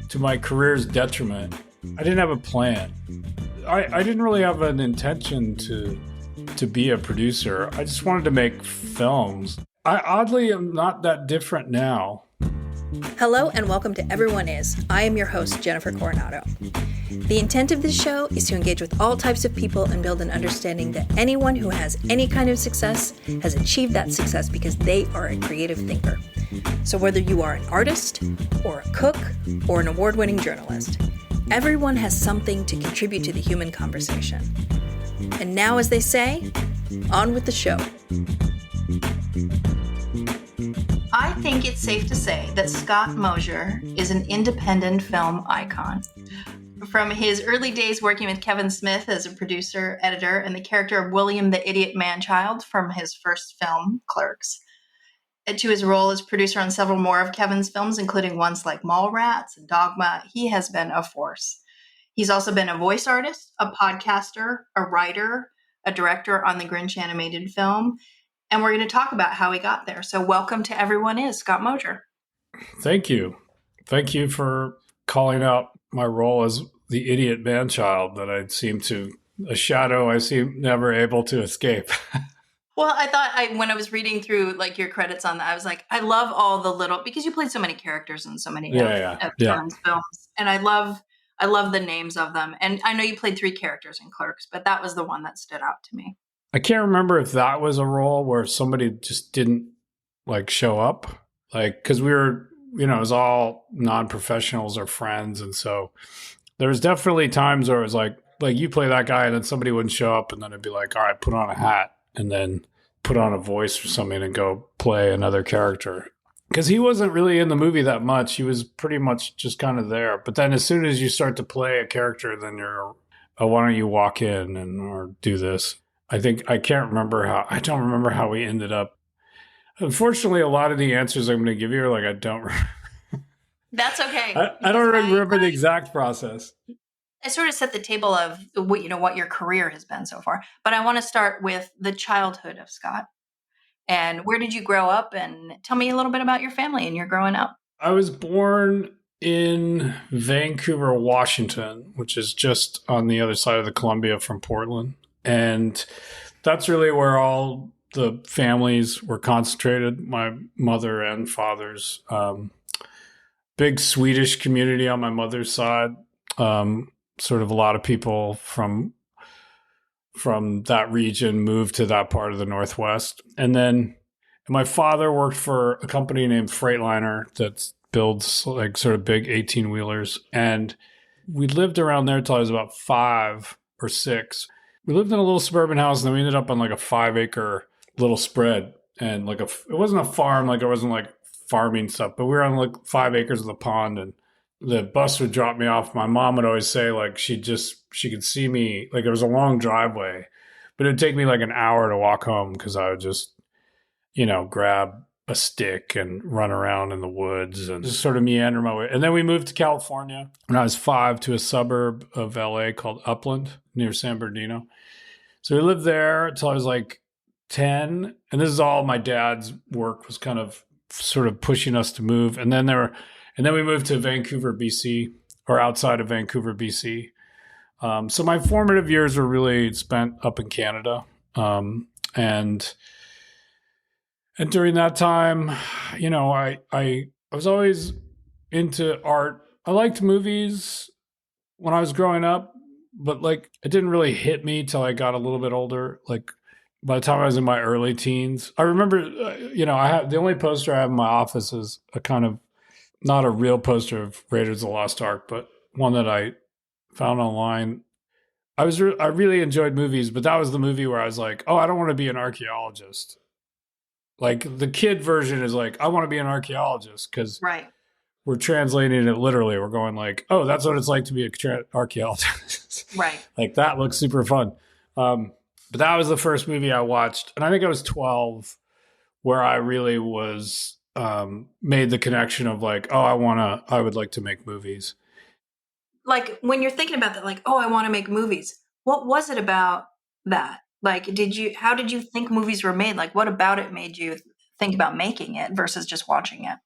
to my career's detriment. I didn't have a plan. I didn't really have an intention to be a producer. I just wanted to make films. I oddly am not that different now. Hello and welcome to Everyone Is. I am your host, Jennifer Coronado. The intent of this show is to engage with all types of people and build an understanding that anyone who has any kind of success has achieved that success because they are a creative thinker. So whether you are an artist, or a cook, or an award-winning journalist, everyone has something to contribute to the human conversation. And now, as they say, on with the show. I think it's safe to say that Scott Mosier is an independent film icon. From his early days working with Kevin Smith as a producer, editor, and the character of William the Idiot Man-Child from his first film, Clerks, to his role as producer on several more of Kevin's films, including ones like Mallrats and Dogma, he has been a force. He's also been a voice artist, a podcaster, a writer, a director on the Grinch animated film, and we're going to talk about how he got there. So welcome to Everyone Is, Scott Mosier. Thank you. Thank you for calling out my role as the idiot man-child that a shadow I seem never able to escape. Well, I thought when I was reading through like your credits on that, I was like, I love all the little, because you played so many characters in so many of Kevin's films, and I love the names of them. And I know you played 3 characters in Clerks, but that was the one that stood out to me. I can't remember if that was a role where somebody just didn't like show up, like because we were, it was all non-professionals or friends, and so there was definitely times where it was like you play that guy, and then somebody wouldn't show up, and then it'd be like, all right, put on a hat. And then put on a voice or something and go play another character. Because he wasn't really in the movie that much. He was pretty much just kind of there. But then as soon as you start to play a character, then you're, oh, why don't you walk in or do this? I don't remember how we ended up. Unfortunately, a lot of the answers I'm going to give you are like, I don't remember. That's okay. I don't remember the exact process. I sort of set the table of what your career has been so far, but I want to start with the childhood of Scott. And where did you grow up? And tell me a little bit about your family and your growing up. I was born in Vancouver, Washington, which is just on the other side of the Columbia from Portland. And that's really where all the families were concentrated, my mother and father's. Big Swedish community on my mother's side. Sort of a lot of people from that region moved to that part of the Northwest. And then my father worked for a company named Freightliner that builds like sort of big 18-wheelers. And we lived around there till I was about 5 or 6. We lived in a little suburban house, and then we ended up on like a 5-acre little spread. And like it wasn't a farm, like it wasn't like farming stuff, but we were on like 5 acres of the pond, and the bus would drop me off. My mom would always say like she could see me, like it was a long driveway, but it would take me like an hour to walk home because I would just, grab a stick and run around in the woods and just sort of meander my way. And then we moved to California when I was 5 to a suburb of LA called Upland near San Bernardino. So we lived there until I was like 10. And this is all my dad's work was kind of sort of pushing us to move. And then we moved to Vancouver, BC, or outside of Vancouver, BC. So my formative years were really spent up in Canada. And during that time, I was always into art. I liked movies when I was growing up, but like it didn't really hit me till I got a little bit older. Like by the time I was in my early teens, I remember, I have the only poster I have in my office is a kind of, not a real poster of Raiders of the Lost Ark, but one that I found online. I really enjoyed movies, but that was the movie where I was like, oh, I don't want to be an archaeologist. Like the kid version is like, I want to be an archaeologist because we're translating it literally. We're going like, oh, that's what it's like to be an archaeologist. Right. Like that looks super fun. But that was the first movie I watched. And I think I was 12 where I really was made the connection of like, oh, I would like to make movies. Like when you're thinking about that, like, oh, I want to make movies. What was it about that? Like, how did you think movies were made? Like, what about it made you think about making it versus just watching it?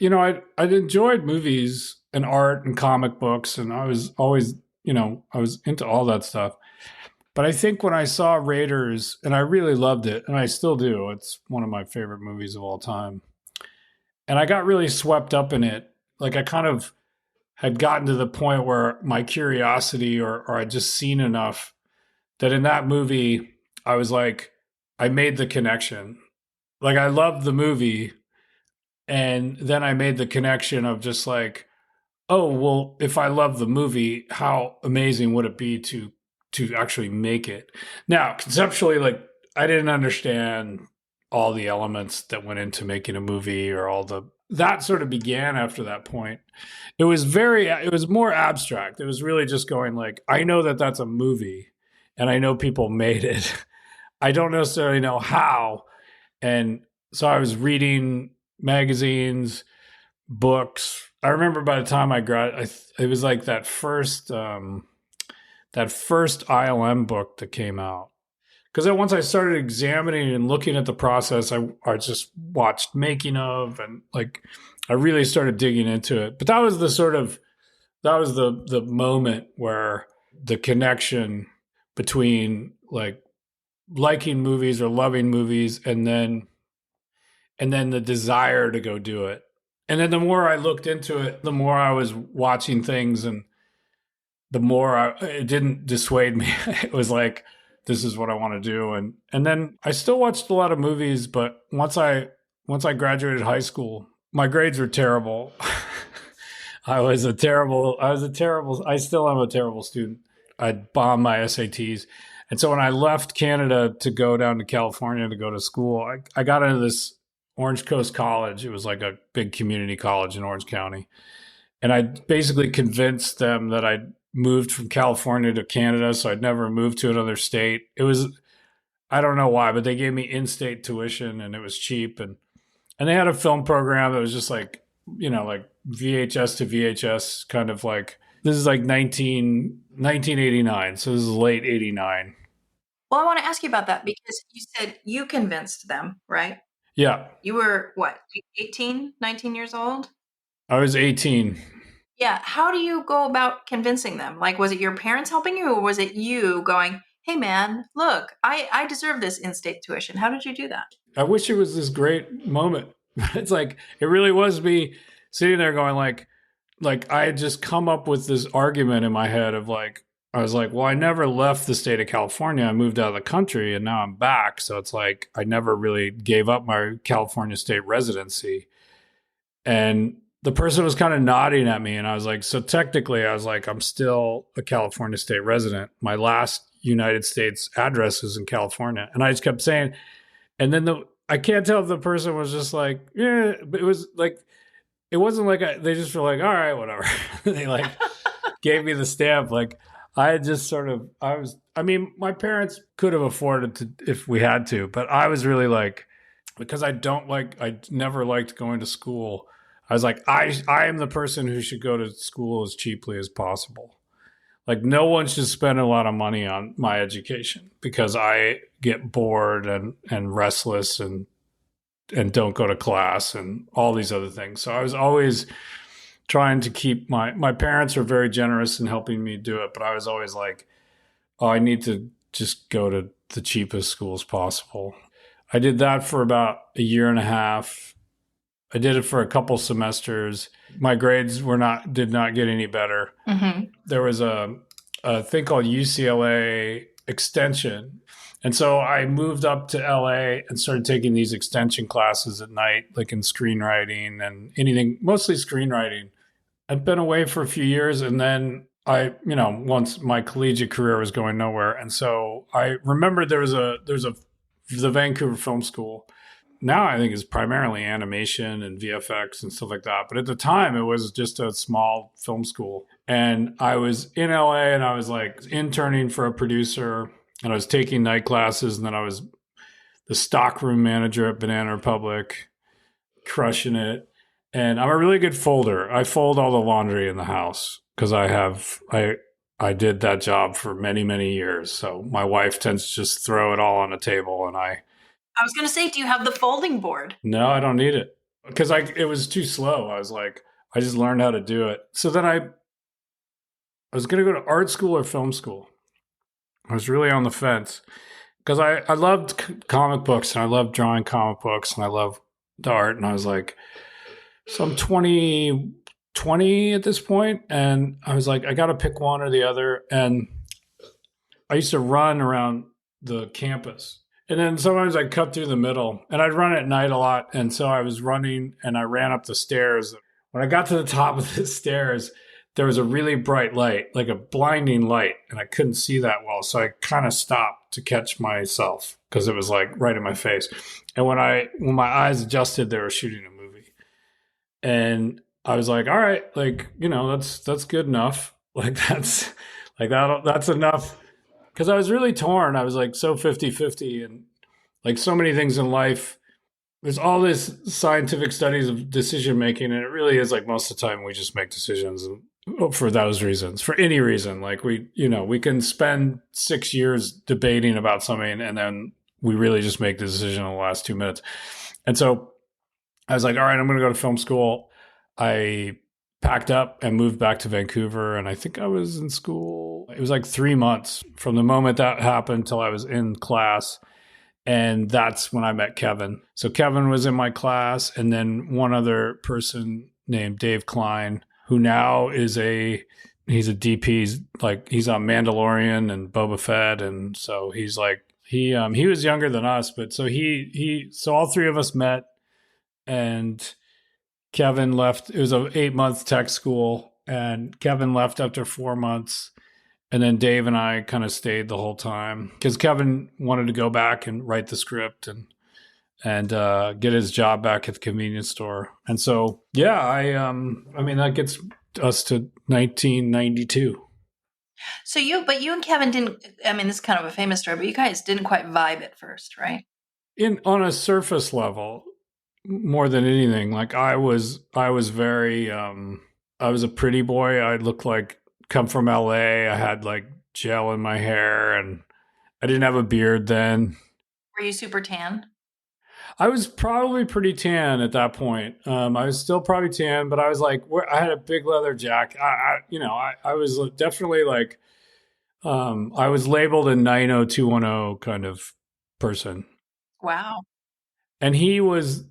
I'd enjoyed movies and art and comic books, and I was always, I was into all that stuff. But I think when I saw Raiders, and I really loved it, and I still do, it's one of my favorite movies of all time. And I got really swept up in it. Like I kind of had gotten to the point where my curiosity or I'd just seen enough that in that movie, I was like, I made the connection. Like I loved the movie. And then I made the connection of just like, oh, well, if I love the movie, how amazing would it be to actually make it? Now, conceptually, like I didn't understand all the elements that went into making a movie or all the that sort of began after that point. It was more abstract. It was really just going like, I know that that's a movie and I know people made it. I don't necessarily know how. And so I was reading magazines, books. I remember by the time I graduated, it was like that first ILM book that came out. Because then once I started examining and looking at the process, I just watched making of and like I really started digging into it. But that was the moment where the connection between like liking movies or loving movies and then the desire to go do it. And then the more I looked into it, the more I was watching things and the more it didn't dissuade me. It was like, this is what I want to do. And then I still watched a lot of movies, but once I graduated high school, my grades were terrible. I still am a terrible student. I bombed my SATs. And so when I left Canada to go down to California to go to school, I got into this Orange Coast College. It was like a big community college in Orange County. And I basically convinced them that I'd moved from California to Canada, so I'd never moved to another state. I don't know why, but they gave me in-state tuition and it was cheap. And they had a film program that was just like, like VHS to VHS, kind of like, this is like 1989. So this is late 89. Well, I want to ask you about that because you said you convinced them, right? Yeah. You were what, 18, 19 years old? I was 18. Yeah. How do you go about convincing them? Like, was it your parents helping you or was it you going, hey man, look, I deserve this in-state tuition. How did you do that? I wish it was this great moment. It's like, it really was me sitting there going like I had just come up with this argument in my head of like, I was like, well, I never left the state of California. I moved out of the country and now I'm back. So it's like, I never really gave up my California state residency. And the person was kind of nodding at me. And I was like, so technically, I was like, I'm still a California state resident. My last United States address is in California. And I just kept saying, and then I can't tell if the person was just like, yeah, but it was like, it wasn't like they just were like, all right, whatever. They like gave me the stamp. Like I had just sort of, my parents could have afforded to if we had to, but I was really like, because I never liked going to school. I was like, I am the person who should go to school as cheaply as possible. Like no one should spend a lot of money on my education because I get bored and restless and don't go to class and all these other things. So I was always trying to keep my parents were very generous in helping me do it, but I was always like, oh, I need to just go to the cheapest schools possible. I did that for about a year and a half. I did it for a couple semesters. My grades did not get any better. Mm-hmm. There was a thing called UCLA extension. And so I moved up to LA and started taking these extension classes at night, like in screenwriting and anything, mostly screenwriting. I'd been away for a few years and then once my collegiate career was going nowhere. And so I remember the Vancouver Film School. Now I think it's primarily animation and VFX and stuff like that. But at the time, it was just a small film school. And I was in LA and I was like interning for a producer and I was taking night classes. And then I was the stockroom manager at Banana Republic, crushing it. And I'm a really good folder. I fold all the laundry in the house because I did that job for many, many years. So my wife tends to just throw it all on a table and I was going to say, do you have the folding board? No, I don't need it. because it was too slow. I was like, I just learned how to do it. So then I was going to go to art school or film school. I was really on the fence because I loved comic books and I loved drawing comic books and I love the art. And I was like, so I'm 20 at this point, and I was like, I got to pick one or the other. And I used to run around the campus. And then sometimes I'd cut through the middle, and I'd run at night a lot. And so I was running and I ran up the stairs. When I got to the top of the stairs, there was a really bright light, like a blinding light, and I couldn't see that well. So I kind of stopped to catch myself because it was like right in my face. And when my eyes adjusted, they were shooting a movie. And I was like, all right, like, that's good enough. Like that's enough. Because I was really torn. I was like so 50-50, and like so many things in life. There's all this scientific studies of decision making, and it really is like most of the time we just make decisions for those reasons, for any reason. Like we can spend 6 years debating about something, and then we really just make the decision in the last 2 minutes. And so I was like, all right, I'm going to go to film school. I packed up and moved back to Vancouver. And I think I was in school. It was like 3 months from the moment that happened till I was in class. And that's when I met Kevin. So Kevin was in my class. And then one other person named Dave Klein, who now he's a DP. He's on Mandalorian and Boba Fett. And so he's like, he was younger than us, but so so all three of us met, and Kevin left. It was an 8-month tech school, and Kevin left after 4 months. And then Dave and I kind of stayed the whole time because Kevin wanted to go back and write the script and get his job back at the convenience store. And so, yeah, I mean, that gets us to 1992. So you and Kevin didn't, I mean, this is kind of a famous story, but you guys didn't quite vibe at first, right? On a surface level, more than anything, like I was very, I was a pretty boy. I looked like, come from LA. I had like gel in my hair, and I didn't have a beard then. Were you super tan? I was probably pretty tan at that point. I was still probably tan, but I was like, I had a big leather jacket. I was definitely like, I was labeled a 90210 kind of person. Wow. And he was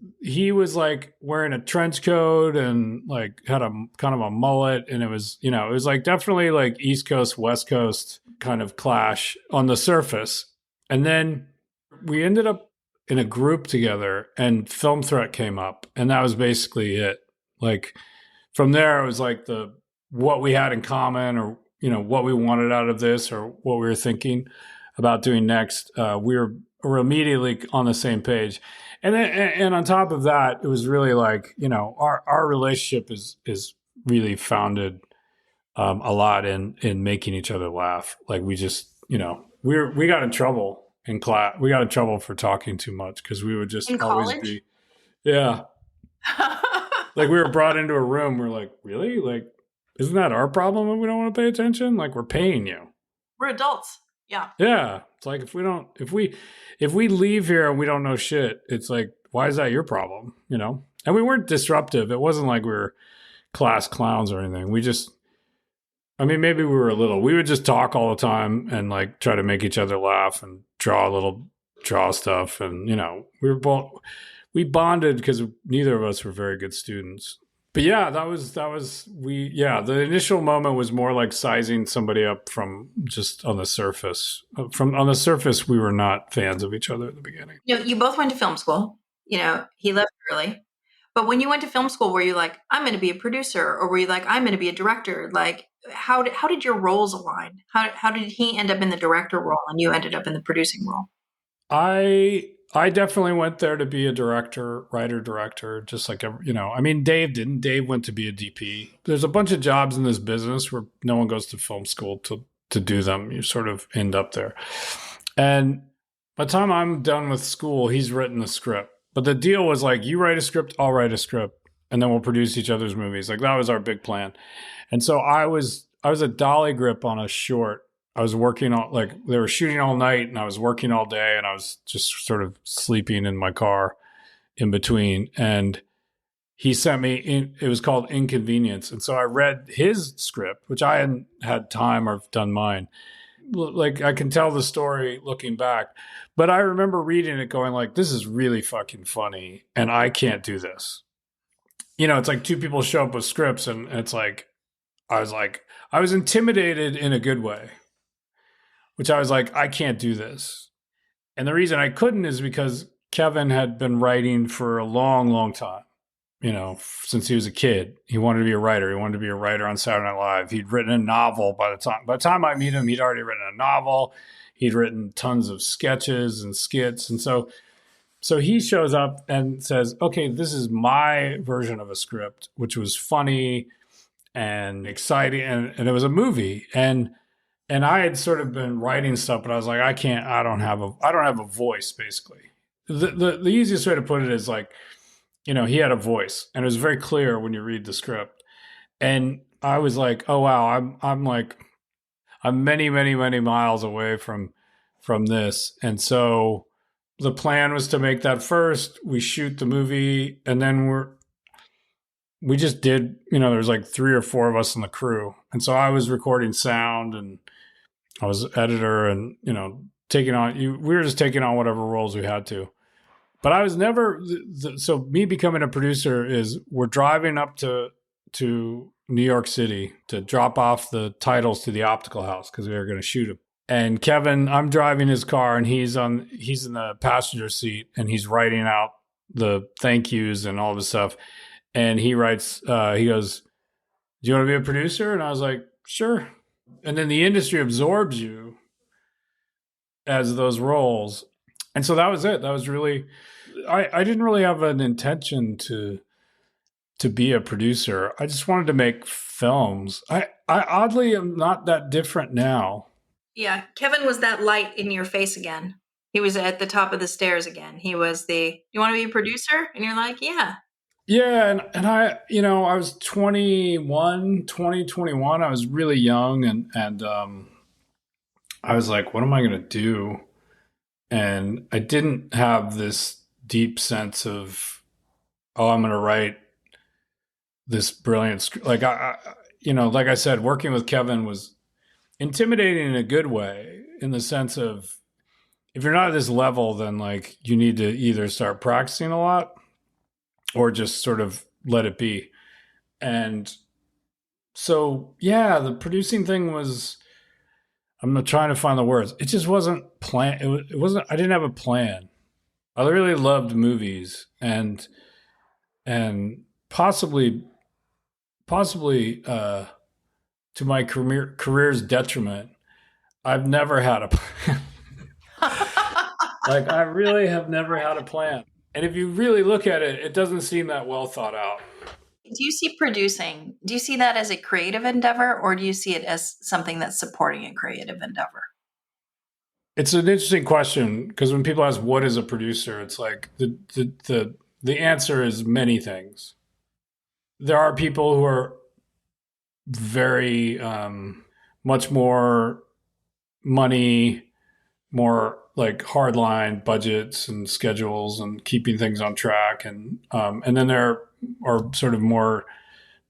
like wearing a trench coat and like had a kind of a mullet, and it was like definitely like East Coast, West Coast kind of clash on the surface. And then we ended up in a group together, and Film Threat came up, and that was basically it. Like from there, it was like what we had in common, or what we wanted out of this, or what we were thinking about doing next. We were immediately on the same page. And on top of that, it was really like, our relationship is really founded a lot in making each other laugh. Like we just, we got in trouble in class. We got in trouble for talking too much because we would just in always college? be, yeah. Like we were brought into a room. We're like, really? Like, isn't that our problem if we don't want to pay attention? Like we're paying you. We're adults. Yeah. Yeah. It's like if we leave here and we don't know shit, it's like, why is that your problem? And we weren't disruptive. It wasn't like we were class clowns or anything. We just, I mean, maybe we were a little. We would just talk all the time and like try to make each other laugh and draw stuff. And, we bonded because neither of us were very good students. But yeah, the initial moment was more like sizing somebody up from just on the surface. On the surface, we were not fans of each other at the beginning. You both went to film school. He left early. But when you went to film school, were you like, I'm going to be a producer? Or were you like, I'm going to be a director? Like, how did your roles align? How did he end up in the director role and you ended up in the producing role? I definitely went there to be a writer-director, just like, I mean, Dave didn't. Dave went to be a DP. There's a bunch of jobs in this business where no one goes to film school to do them. You sort of end up there. And by the time I'm done with school, he's written the script. But the deal was like, you write a script, I'll write a script, and then we'll produce each other's movies. Like that was our big plan. And so I was a dolly grip on a short. I was working they were shooting all night, and I was working all day, and I was just sort of sleeping in my car in between. And he sent me in, it was called Inconvenience. And so I read his script, which I hadn't had time or done mine. Like I can tell the story looking back, but I remember reading it going like, this is really fucking funny and I can't do this. It's like two people show up with scripts and it's like, I was intimidated in a good way, which I was like, I can't do this. And the reason I couldn't is because Kevin had been writing for a long, long time. Since he was a kid, he wanted to be a writer. He wanted to be a writer on Saturday Night Live. He'd written a novel by the time I meet him, he'd already written a novel. He'd written tons of sketches and skits. And so he shows up and says, okay, this is my version of a script, which was funny and exciting. And it was a movie. And I had sort of been writing stuff, but I was like, I don't have a voice, basically. The easiest way to put it is like, he had a voice and it was very clear when you read the script. And I was like, oh, wow, I'm many, many, many miles away from this. And so the plan was to make that first, we shoot the movie, and then we just did, there's like 3 or 4 of us in the crew. And so I was recording sound and I was editor and, we were just taking on whatever roles we had to. But I was never, so me becoming a producer is we're driving up to New York City to drop off the titles to the optical house because we were going to shoot them. And Kevin, I'm driving his car and he's in the passenger seat and he's writing out the thank yous and all this stuff. And he writes, he goes, do you want to be a producer? And I was like, sure. And then the industry absorbs you as those roles. And so that was it. That was really, I didn't really have an intention to be a producer. I just wanted to make films. I oddly am not that different now. Yeah. Kevin was that light in your face again. He was at the top of the stairs again. He was you want to be a producer? And you're like, yeah. Yeah. And I, I was 21. I was really young and I was like, what am I going to do? And I didn't have this deep sense of, I'm going to write this brilliant script. Like like I said, working with Kevin was intimidating in a good way, in the sense of, if you're not at this level, then like you need to either start practicing a lot or just sort of let it be. And so, yeah, the producing thing was, I'm trying to find the words. It just wasn't planned. It wasn't, I didn't have a plan. I really loved movies and possibly to my career's detriment, I've never had a plan. Like I really have never had a plan. And if you really look at it, it doesn't seem that well thought out. Do you see producing, do you see that as a creative endeavor, or do you see it as something that's supporting a creative endeavor? It's an interesting question, because when people ask what is a producer, it's like the answer is many things. There are people who are very much more money, more like hardline budgets and schedules and keeping things on track, and then there are sort of more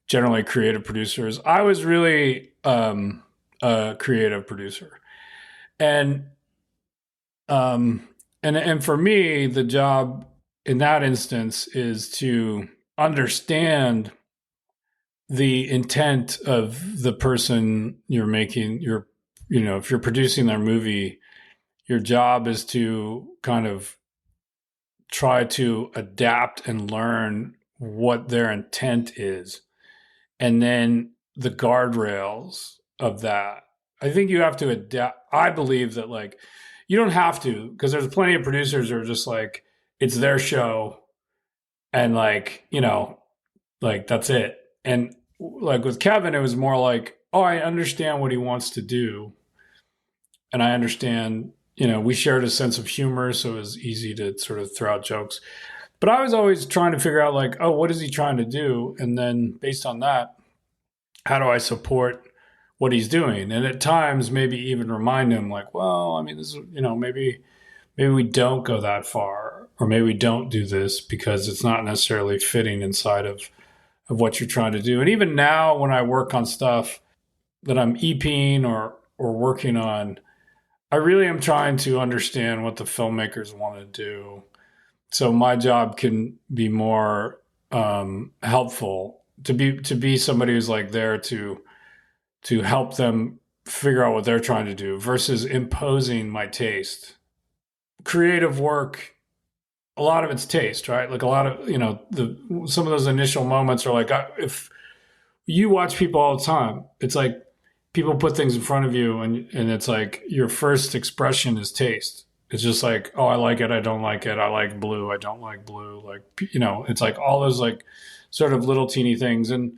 generally creative producers. I was really a creative producer, and for me, the job in that instance is to understand the intent of the person you're making. If you're producing their movie, your job is to kind of try to adapt and learn what their intent is, and then the guardrails of that. I think you have to adapt. I believe that like you don't have to, because there's plenty of producers who are just like, it's their show and like, like that's it. And like with Kevin, it was more like, oh, I understand what he wants to do. And I understand, we shared a sense of humor, so it was easy to sort of throw out jokes. But I was always trying to figure out like, oh, what is he trying to do? And then based on that, how do I support what he's doing? And at times maybe even remind him like, well, I mean, this is, maybe we don't go that far, or maybe we don't do this because it's not necessarily fitting inside of what you're trying to do. And even now when I work on stuff that I'm EPing or working on, I really am trying to understand what the filmmakers want to do. So my job can be more helpful to be somebody who's like there to help them figure out what they're trying to do versus imposing my taste. Creative work, a lot of it's taste, right? Like a lot of, some of those initial moments are like, if you watch people all the time, it's like people put things in front of you and it's like your first expression is taste. It's just like, oh, I like it, I don't like it, I like blue, I don't like blue. Like, it's like all those like sort of little teeny things. And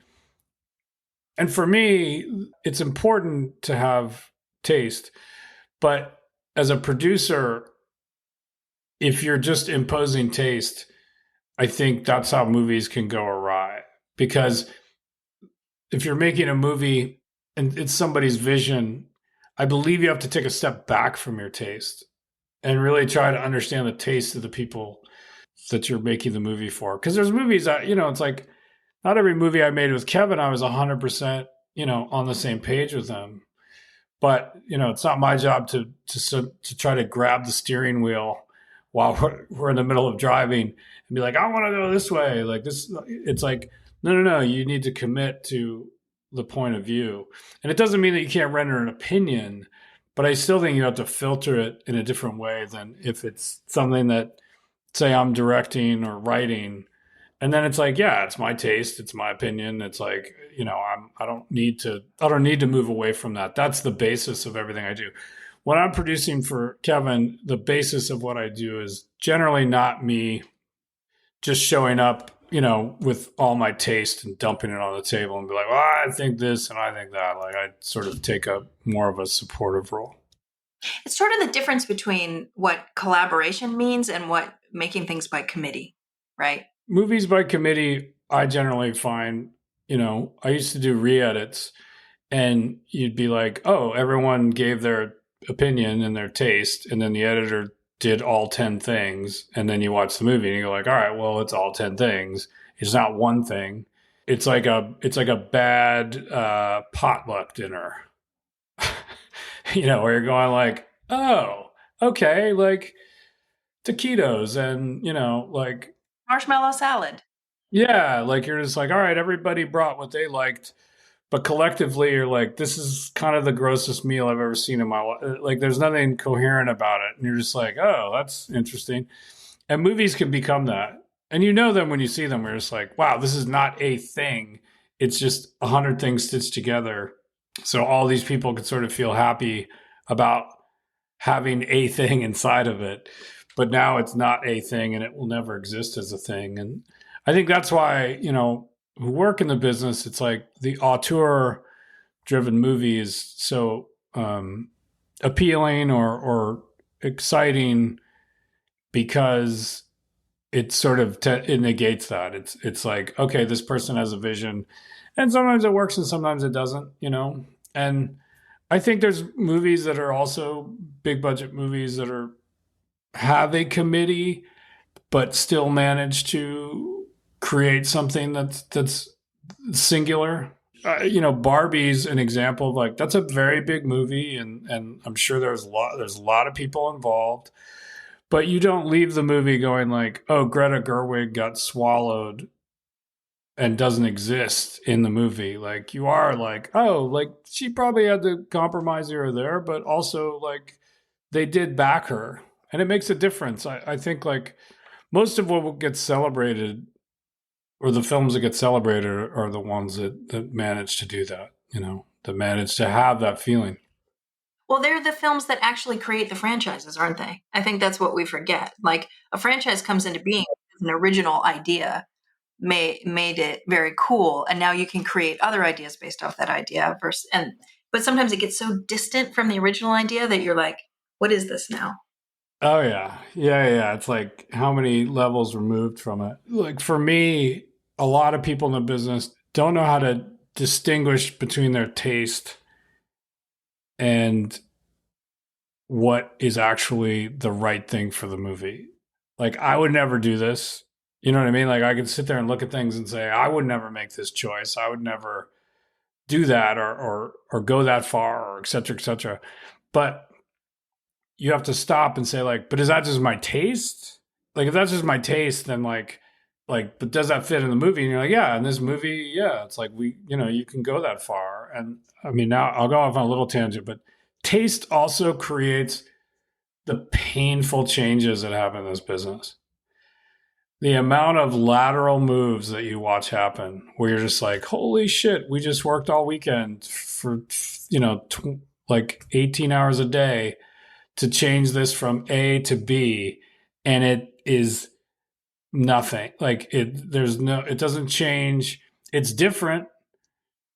for me, it's important to have taste. But as a producer, if you're just imposing taste, I think that's how movies can go awry. Because if you're making a movie and it's somebody's vision, I believe you have to take a step back from your taste and really try to understand the taste of the people that you're making the movie for. Because there's movies that, it's like not every movie I made with Kevin, I was 100%, on the same page with them. But, it's not my job to try to grab the steering wheel while we're in the middle of driving and be like, I want to go this way. Like this, it's like, no, you need to commit to the point of view. And it doesn't mean that you can't render an opinion, but I still think you have to filter it in a different way than if it's something that, say, I'm directing or writing. And then it's like, yeah, it's my taste, it's my opinion. It's like, I don't need to move away from that. That's the basis of everything I do. When I'm producing for Kevin, the basis of what I do is generally not me just showing up, with all my taste and dumping it on the table and be like, well, I think this and I think that. Like I sort of take a more of a supportive role. It's sort of the difference between what collaboration means and what making things by committee, right? Movies by committee, I generally find, I used to do re-edits and you'd be like, oh, everyone gave their opinion and their taste, and then the editor did all 10 things, and then you watch the movie and you go like, all right, well, it's all 10 things. It's not one thing. It's like a bad potluck dinner, where you're going like, oh, okay, like taquitos and, like Marshmallow salad. Yeah, like you're just like, all right, everybody brought what they liked, but collectively you're like, this is kind of the grossest meal I've ever seen in my life. Like there's nothing coherent about it. And you're just like, oh, that's interesting. And movies can become that. And them when you see them, you're just like, wow, this is not a thing. It's just 100 things stitched together. So all these people could sort of feel happy about having a thing inside of it. But now it's not a thing and it will never exist as a thing. And I think that's why, who work in the business, it's like the auteur driven movie is so appealing or exciting because it sort of it negates that. It's like, okay, this person has a vision and sometimes it works and sometimes it doesn't, And I think there's movies that are also big budget movies that have a committee but still manage to create something that's singular. Barbie's an example of like that's a very big movie, and I'm sure there's a lot of people involved, but you don't leave the movie going like, oh, Greta Gerwig got swallowed and doesn't exist in the movie. Like you are like, oh, like she probably had to compromise here or there, but also like they did back her, and it makes a difference. I think like most of what gets celebrated, or the films that get celebrated, are the ones that manage to do that, that manage to have that feeling. Well, they're the films that actually create the franchises, aren't they? I think that's what we forget. Like a franchise comes into being as an original idea, made it very cool, and now you can create other ideas based off that idea. But sometimes it gets so distant from the original idea that you're like, what is this now? Oh yeah. It's like how many levels removed from it. Like for me, a lot of people in the business don't know how to distinguish between their taste and what is actually the right thing for the movie. Like, I would never do this. You know what I mean? Like, I could sit there and look at things and say, I would never make this choice. I would never do that or go that far or et cetera, et cetera. But you have to stop and say, like, but is that just my taste? Like, if that's just my taste, then but does that fit in the movie? And you're like, yeah, in this movie, yeah, it's like you can go that far. And I mean, now I'll go off on a little tangent, but taste also creates the painful changes that happen in this business. The amount of lateral moves that you watch happen where you're just like, holy shit, we just worked all weekend for, like 18 hours a day to change this from A to B. And it is nothing. Like it doesn't change. It's different,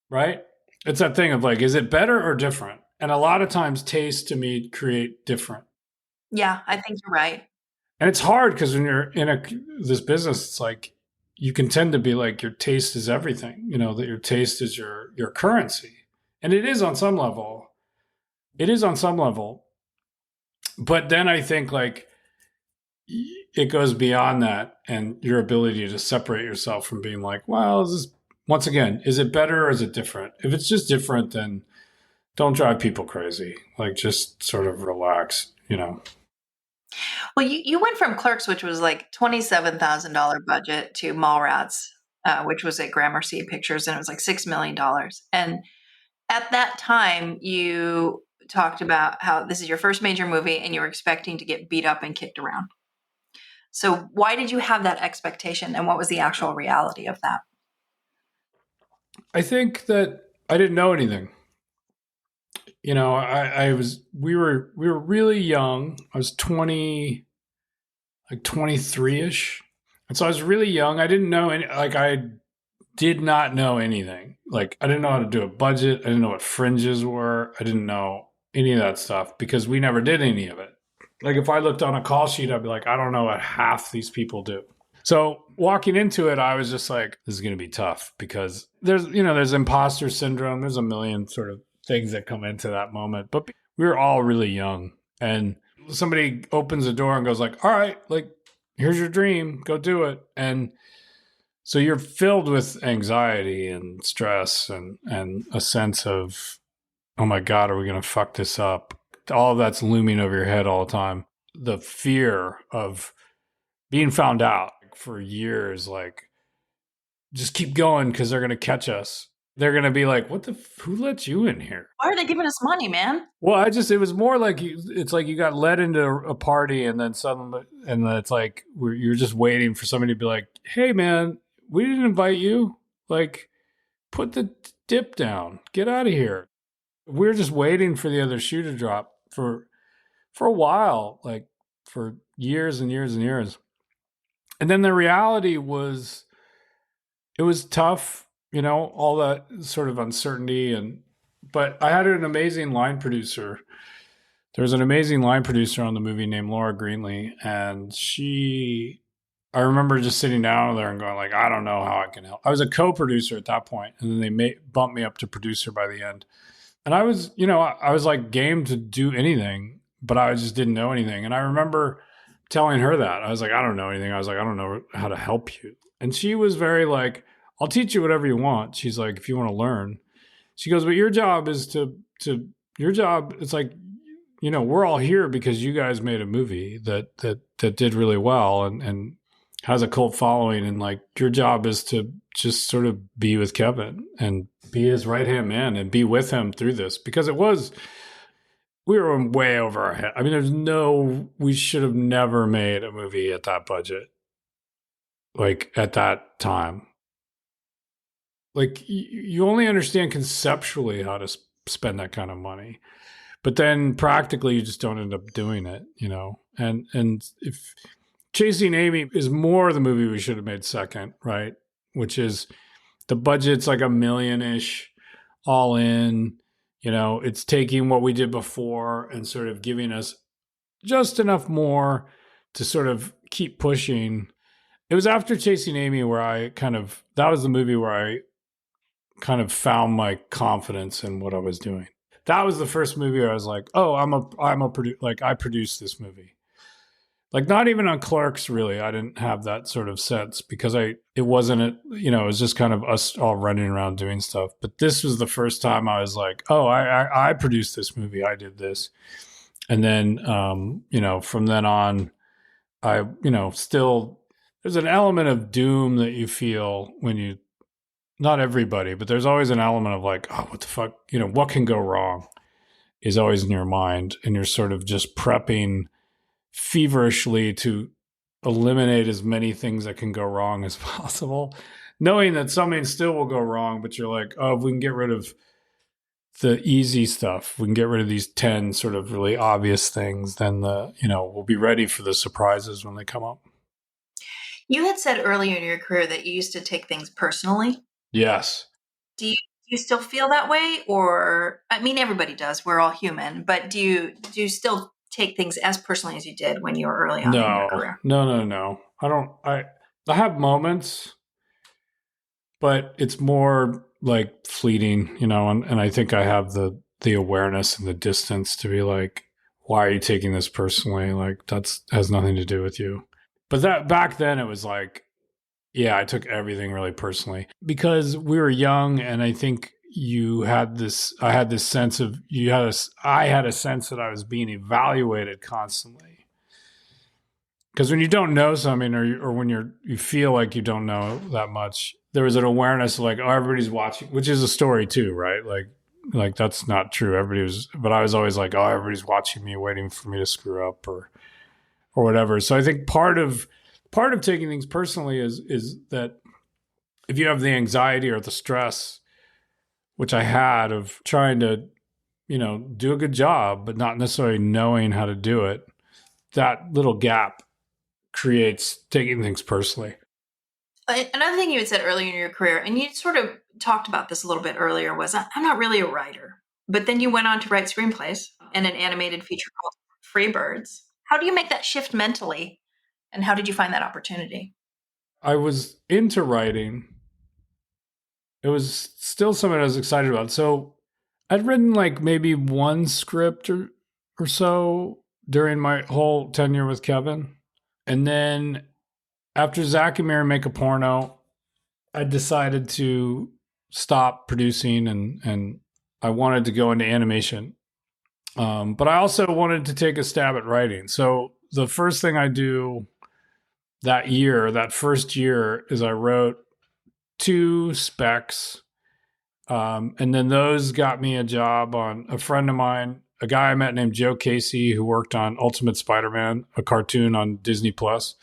right? It's that thing of like, is it better or different? And a lot of times taste to me create different. Yeah, I think you're right. And it's hard because when you're in this business, it's like you can tend to be like your taste is everything, that your taste is your currency. And it is on some level. It is on some level. But then I think like it goes beyond that and your ability to separate yourself from being like, well, once again, is it better or is it different? If it's just different, then don't drive people crazy. Like just sort of relax, Well, you went from Clerks, which was like $27,000 budget, to Mallrats, which was at Gramercy Pictures, and it was like $6 million. And at that time, you talked about how this is your first major movie and you were expecting to get beat up and kicked around. So why did you have that expectation, and what was the actual reality of that? I think that I didn't know anything. We were really young. I was 20, like 23-ish. And so I was really young. I didn't know I did not know anything. Like I didn't know how to do a budget. I didn't know what fringes were. I didn't know any of that stuff because we never did any of it. Like if I looked on a call sheet, I'd be like, I don't know what half these people do. So walking into it, I was just like, this is going to be tough because there's imposter syndrome. There's a million sort of things that come into that moment. But we were all really young. And somebody opens the door and goes like, all right, like, here's your dream. Go do it. And so you're filled with anxiety and stress and a sense of, oh my God, are we going to fuck this up? All of that's looming over your head all the time. The fear of being found out for years, like, just keep going because they're going to catch us. They're going to be like, who let you in here? Why are they giving us money, man? Well, it was more like, it's like you got led into a party and then it's like, you're just waiting for somebody to be like, hey man, we didn't invite you. Like, put the dip down, get out of here. We're just waiting for the other shoe to drop for a while, like for years and years and years. And then the reality was, it was tough, all that sort of uncertainty. But I had an amazing line producer. There was an amazing line producer on the movie named Laura Greenlee. And I remember just sitting down there and going like, I don't know how I can help. I was a co-producer at that point, and then they bumped me up to producer by the end. And I was, I was like game to do anything, but I just didn't know anything. And I remember telling her that. I was like, I don't know anything. I was like, I don't know how to help you. And she was very like, I'll teach you whatever you want. She's like, if you want to learn. She goes, but your job is it's like, we're all here because you guys made a movie that did really well and has a cult following. And like, your job is to just sort of be with Kevin and be his right-hand man and be with him through this, because we were way over our head. I mean, we should have never made a movie at that budget. Like at that time. Like you only understand conceptually how to spend that kind of money, but then practically you just don't end up doing it, and if Chasing Amy is more the movie we should have made second, right? Which is the budget's like $1 million-ish all in, it's taking what we did before and sort of giving us just enough more to sort of keep pushing. It was after Chasing Amy where that was the movie where I kind of found my confidence in what I was doing. That was the first movie where I was like, oh, I'm a producer. Like I produced this movie. Like not even on Clerks, really. I didn't have that sort of sense because it wasn't it was just kind of us all running around doing stuff. But this was the first time I was like, oh, I produced this movie, I did this, and then from then on, I still there's an element of doom that you feel when you not everybody, but there's always an element of like, oh, what the fuck, what can go wrong is always in your mind, and you're sort of just prepping feverishly to eliminate as many things that can go wrong as possible, knowing that something still will go wrong, but you're like, oh, if we can get rid of the easy stuff, we can get rid of these 10 sort of really obvious things, then we'll be ready for the surprises when they come up. You had said earlier in your career that you used to take things personally. Yes. Do you still feel that way? Or, I mean, everybody does. We're all human. But do you still take things as personally as you did when you were early on in your career? No. I don't. I have moments, but it's more like fleeting, and I think I have the awareness and the distance to be like, why are you taking this personally? Like that's has nothing to do with you. But that back then it was like, yeah, I took everything really personally because we were young, and I think I had this sense of I had a sense that I was being evaluated constantly. Because when you don't know something, or when you feel like you don't know that much, there was an awareness of like, oh, everybody's watching, which is a story too, right? Like that's not true. But I was always like, oh, everybody's watching me, waiting for me to screw up or whatever. So I think part of taking things personally is that if you have the anxiety or the stress, which I had, of trying to, do a good job, but not necessarily knowing how to do it, that little gap creates taking things personally. Another thing you had said earlier in your career, and you sort of talked about this a little bit earlier, was I'm not really a writer. But then you went on to write screenplays and an animated feature called Freebirds. How do you make that shift mentally? And how did you find that opportunity? I was into writing. It was still something I was excited about. So I'd written like maybe one script or so during my whole tenure with Kevin. And then after Zach and Mary Make a Porno, I decided to stop producing and I wanted to go into animation. But I also wanted to take a stab at writing. So the first thing I do that first year, is I wrote 2 specs. And then those got me a job on a friend of mine, a guy I met named Joe Casey, who worked on Ultimate Spider-Man, a cartoon on Disney Plus.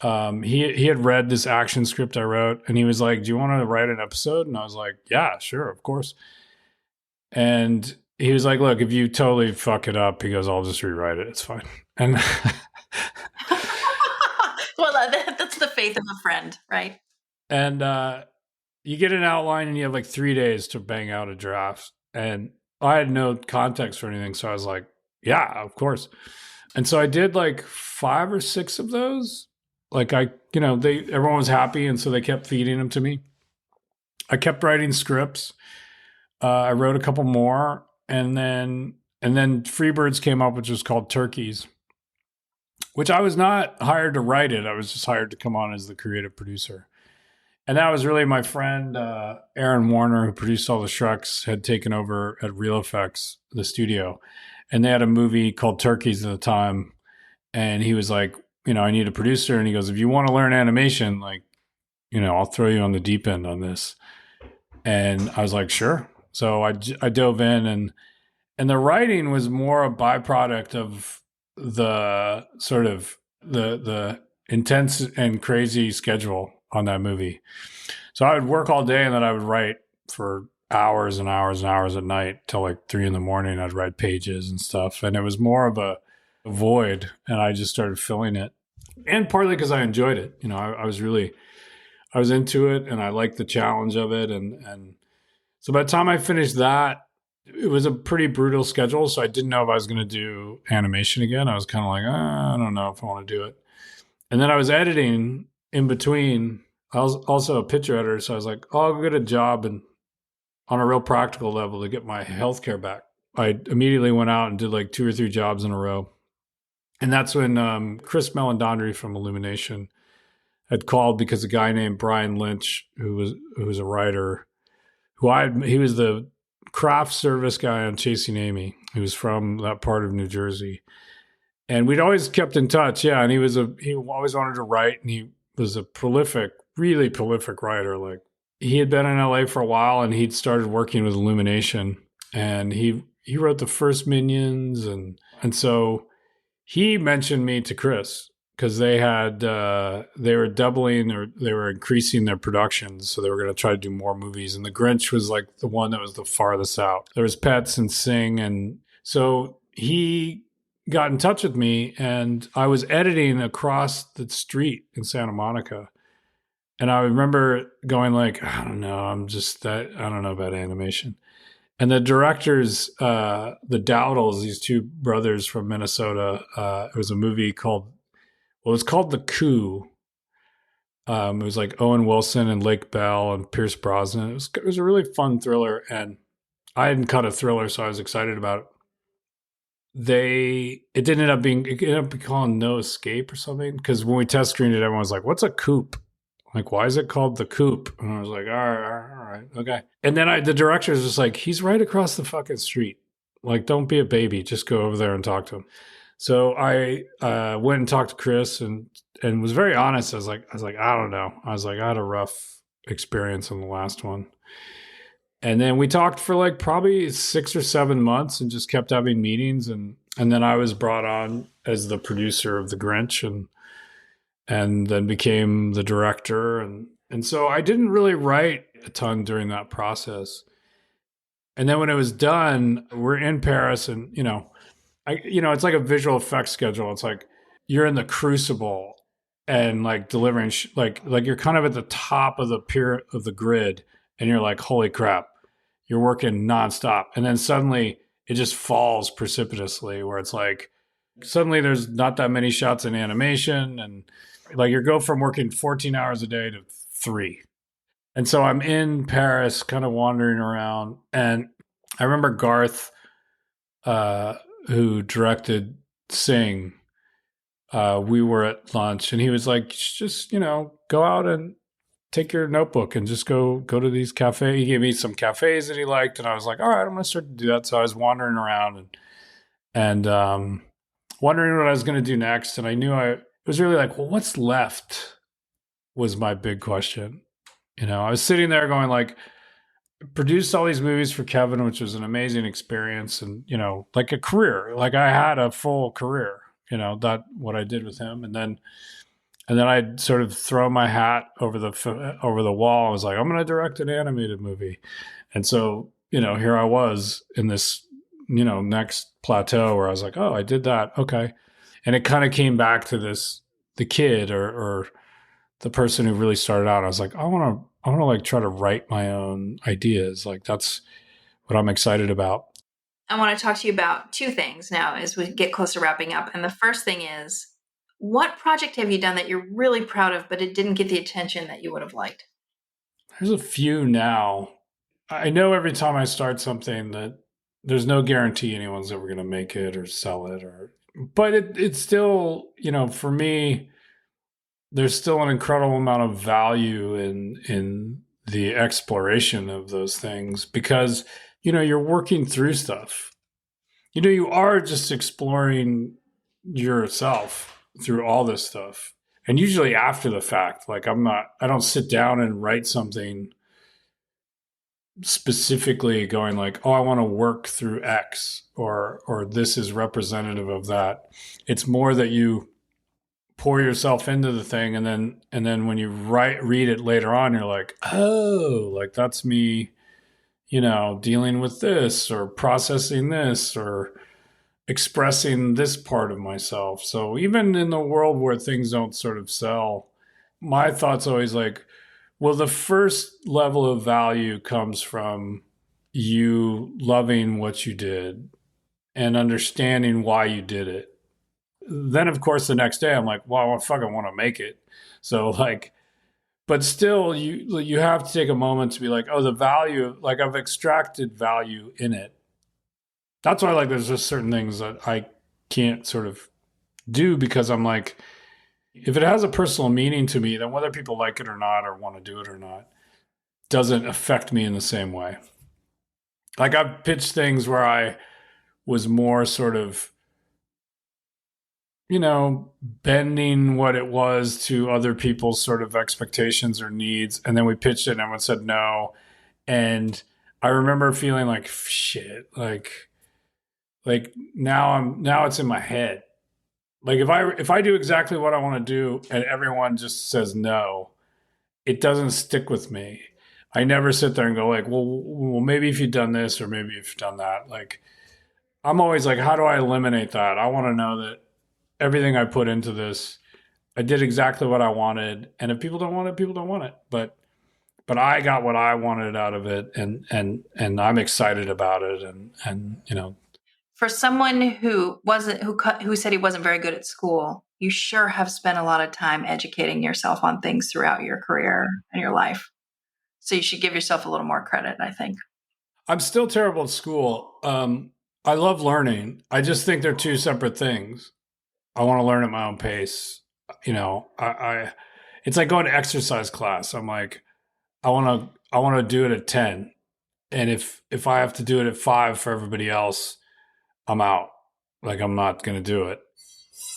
He had read this action script I wrote, and he was like, do you want to write an episode? And I was like, yeah, sure, of course. And he was like, look, if you totally fuck it up, he goes, I'll just rewrite it. It's fine. And well, that's the faith of a friend, right? And you get an outline and you have like 3 days to bang out a draft. And I had no context for anything. So I was like, yeah, of course. And so I did like 5 or 6 of those. Like everyone was happy. And so they kept feeding them to me. I kept writing scripts. I wrote a couple more. And then Freebirds came up, which was called Turkeys, which I was not hired to write it. I was just hired to come on as the creative producer. And that was really my friend, Aaron Warner, who produced all the Shreks, had taken over at Real Effects, the studio. And they had a movie called Turkeys at the time. And he was like, I need a producer. And he goes, if you want to learn animation, like, I'll throw you on the deep end on this. And I was like, sure. So I dove in, and the writing was more a byproduct of the sort of the intense and crazy schedule on that movie. So I would work all day, and then I would write for hours and hours and hours at night till like 3 a.m. I'd write pages and stuff. And it was more of a void, and I just started filling it. And partly because I enjoyed it. I was into it, and I liked the challenge of it. And so by the time I finished that, it was a pretty brutal schedule. So I didn't know if I was going to do animation again. I was kind of like, I don't know if I want to do it. And then I was editing in between. I was also a picture editor. So I was like, oh, I'll get a job and on a real practical level to get my healthcare back. I immediately went out and did like 2 or 3 jobs in a row. And that's when Chris Meledandri from Illumination had called because a guy named Brian Lynch, who was a writer, he was the craft service guy on Chasing Amy. He was from that part of New Jersey, and we'd always kept in touch. Yeah, and he always wanted to write, and he was a prolific, really prolific writer. Like he had been in LA for a while, and he'd started working with Illumination, and he wrote the first Minions, and so he mentioned me to Chris because they were doubling or they were increasing their productions, so they were going to try to do more movies. And the Grinch was like the one that was the farthest out. There was Pets and Sing, and so he got in touch with me, and I was editing across the street in Santa Monica. And I remember going like, I don't know, I don't know about animation. And the directors, the Dowdles, these two brothers from Minnesota, it was a movie it was called The Coup. It was like Owen Wilson and Lake Bell and Pierce Brosnan. It was a really fun thriller, and I hadn't cut a thriller, so I was excited about it. It ended up being called No Escape or something, because when we test screened it, everyone was like, "What's a coupe?" Like, why is it called The Coop? And I was like, all right, okay. And then the director was just like, he's right across the fucking street. Like, don't be a baby. Just go over there and talk to him. So I went and talked to Chris and was very honest. I was like, I don't know. I was like, I had a rough experience on the last one. And then we talked for like probably 6 or 7 months and just kept having meetings. And then I was brought on as the producer of The Grinch and then became the director. And so I didn't really write a ton during that process. And then when it was done, we're in Paris, and it's like a visual effects schedule. It's like you're in the crucible and like delivering like you're kind of at the top of the grid, and you're like, holy crap, you're working nonstop. And then suddenly it just falls precipitously, where it's like suddenly there's not that many shots in animation, and like you go from working 14 hours a day to 3. And so I'm in Paris kind of wandering around, and I remember Garth, who directed Sing, we were at lunch, and he was like, just, go out and take your notebook and just go to these cafes. He gave me some cafes that he liked, and I was like, all right, I'm going to start to do that. So I was wandering around and wondering what I was going to do next. And I knew it was really like, well, what's left was my big question. I was sitting there going like, produced all these movies for Kevin, which was an amazing experience, and like a career. Like I had a full career, that what I did with him, and then I'd sort of throw my hat over the wall. I was like, I'm going to direct an animated movie, and so here I was in this next plateau where I was like, oh, I did that, okay, and it kind of came back to the kid or the person who really started out. I was like, I want to like try to write my own ideas. Like that's what I'm excited about. I want to talk to you about 2 things now as we get close to wrapping up. And the first thing is, what project have you done that you're really proud of, but it didn't get the attention that you would have liked? There's a few now. I know every time I start something that there's no guarantee anyone's ever going to make it or sell it, but it's still, for me, there's still an incredible amount of value in the exploration of those things, because you're working through stuff. You are just exploring yourself through all this stuff, and usually after the fact. Like I don't sit down and write something specifically going like, oh, I want to work through X or this is representative of that. It's more that you pour yourself into the thing, and then when you read it later on, you're like, oh, like that's me, dealing with this or processing this or expressing this part of myself. So even in the world where things don't sort of sell, my thought's always like, well, the first level of value comes from you loving what you did and understanding why you did it. Then, of course, the next day I'm like, well, I fucking want to make it. So like, but still you have to take a moment to be like, oh, the value, like I've extracted value in it. That's why like there's just certain things that I can't sort of do, because I'm like, if it has a personal meaning to me, then whether people like it or not, or want to do it or not, doesn't affect me in the same way. Like I've pitched things where I was more sort of, bending what it was to other people's sort of expectations or needs. And then we pitched it and everyone said no. And I remember feeling like shit, like now it's in my head. Like if I do exactly what I want to do and everyone just says no, it doesn't stick with me. I never sit there and go like, well, maybe if you've done this or maybe if you've done that. Like I'm always like, how do I eliminate that? I want to know that everything I put into this, I did exactly what I wanted. And if people don't want it, people don't want it. But I got what I wanted out of it, and I'm excited about it. And For someone who said he wasn't very good at school, you sure have spent a lot of time educating yourself on things throughout your career and your life. So you should give yourself a little more credit, I think. I'm still terrible at school. I love learning. I just think they're two separate things. I want to learn at my own pace. I it's like going to exercise class. I'm like, I want to do it at 10. And if I have to do it at 5 for everybody else, I'm out. Like I'm not going to do it.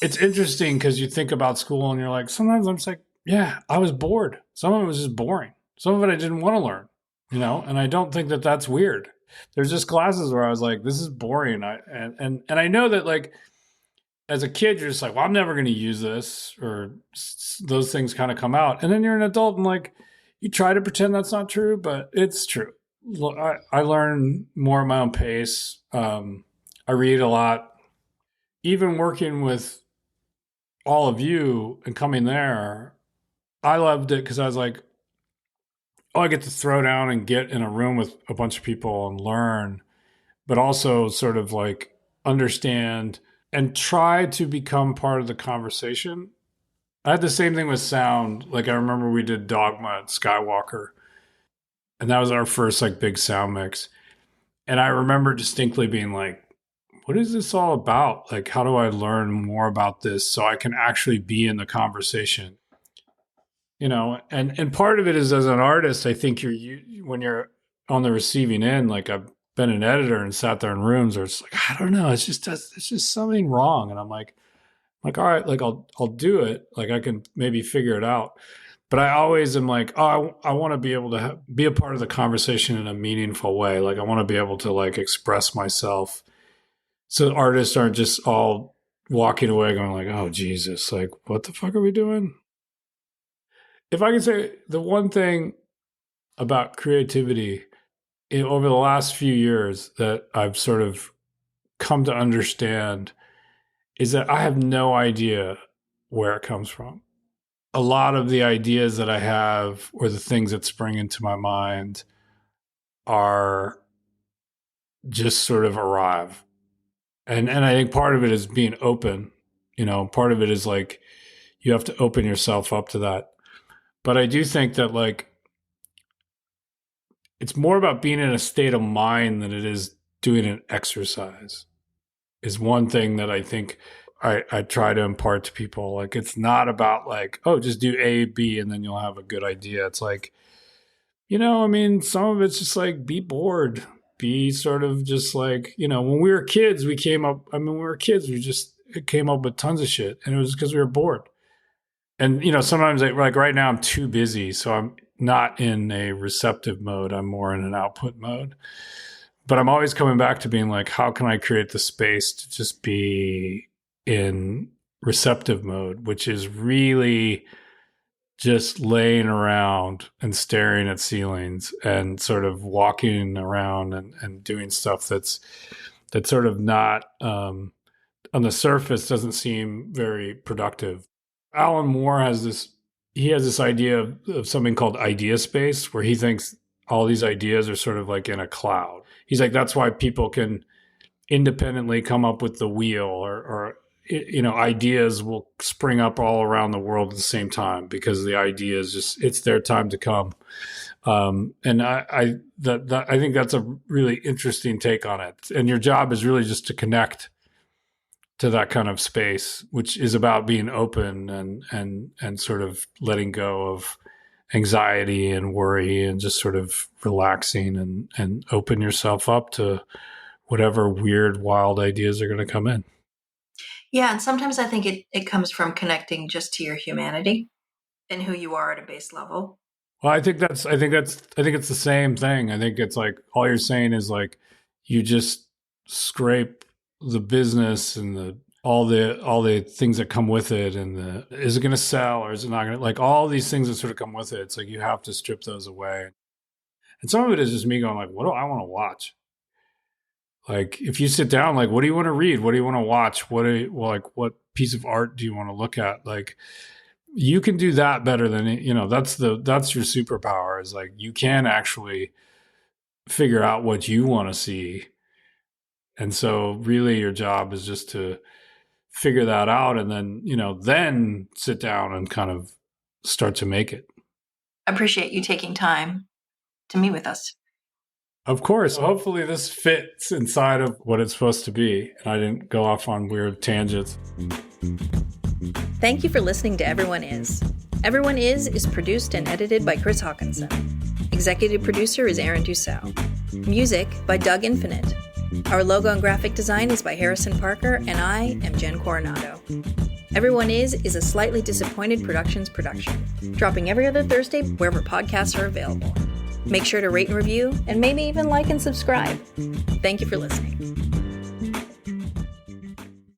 It's interesting because you think about school and you're like, sometimes I'm just like, yeah, I was bored. Some of it was just boring. Some of it I didn't want to learn, and I don't think that that's weird. There's just classes where I was like, this is boring. And I know that like as a kid, you're just like, well, I'm never going to use this, or those things kind of come out. And then you're an adult and like, you try to pretend that's not true, but it's true. I learn more at my own pace. I read a lot. Even working with all of you and coming there, I loved it because I was like, oh, I get to throw down and get in a room with a bunch of people and learn, but also sort of like understand and try to become part of the conversation. I had the same thing with sound. Like I remember we did Dogma at Skywalker, and that was our first like big sound mix. And I remember distinctly being like, what is this all about? Like, how do I learn more about this so I can actually be in the conversation? And part of it is, as an artist, I think when you're on the receiving end, like I've been an editor and sat there in rooms where it's like, I don't know, it's just something wrong. And I'm like, all right, like I'll do it. Like I can maybe figure it out. But I always am like, oh, I want to be able to be a part of the conversation in a meaningful way. Like I want to be able to like express myself, so artists aren't just all walking away going like, oh Jesus, like what the fuck are we doing? If I could say the one thing about creativity over the last few years that I've sort of come to understand is that I have no idea where it comes from. A lot of the ideas that I have or the things that spring into my mind are just sort of arrive. And I think part of it is being open. Part of it is like you have to open yourself up to that. But I do think that like it's more about being in a state of mind than it is doing an exercise, is one thing that I think I try to impart to people. Like it's not about like, oh, just do A, B, and then you'll have a good idea. It's like, some of it's just like be bored, be sort of just like, when we were kids, we came up with tons of shit, and it was because we were bored. And, sometimes like right now I'm too busy, so I'm not in a receptive mode. I'm more in an output mode. But I'm always coming back to being like, how can I create the space to just be in receptive mode, which is really just laying around and staring at ceilings and sort of walking around and doing stuff that's sort of not on the surface doesn't seem very productive. Alan Moore has this idea of something called idea space, where he thinks all these ideas are sort of like in a cloud. He's like, that's why people can independently come up with the wheel, or ideas will spring up all around the world at the same time because the idea is just, it's their time to come. And I think that's a really interesting take on it. And your job is really just to connect to that kind of space, which is about being open and sort of letting go of anxiety and worry and just sort of relaxing and open yourself up to whatever weird, wild ideas are going to come in. Yeah, and sometimes I think it comes from connecting just to your humanity and who you are at a base level. Well, I think it's the same thing. I think it's like all you're saying is like you just scrape the business and all the things that come with it, and is it going to sell or is it not going to, like all these things that sort of come with it. It's like you have to strip those away. And some of it is just me going like, what do I want to watch? Like if you sit down, like what do you want to read? What do you want to watch? What piece of art do you want to look at? Like you can do that better than, that's your superpower, is like you can actually figure out what you want to see. And so really your job is just to figure that out and then sit down and kind of start to make it. I appreciate you taking time to meet with us. Of course. Hopefully this fits inside of what it's supposed to be, and I didn't go off on weird tangents. Thank you for listening to Everyone Is. Everyone Is produced and edited by Chris Hawkinson. Executive producer is Aaron Dussault. Music by Doug Infinite. Our logo and graphic design is by Harrison Parker, and I am Jen Coronado. Everyone Is a Slightly Disappointed Productions production, dropping every other Thursday wherever podcasts are available. Make sure to rate and review, and maybe even like and subscribe. Thank you for listening.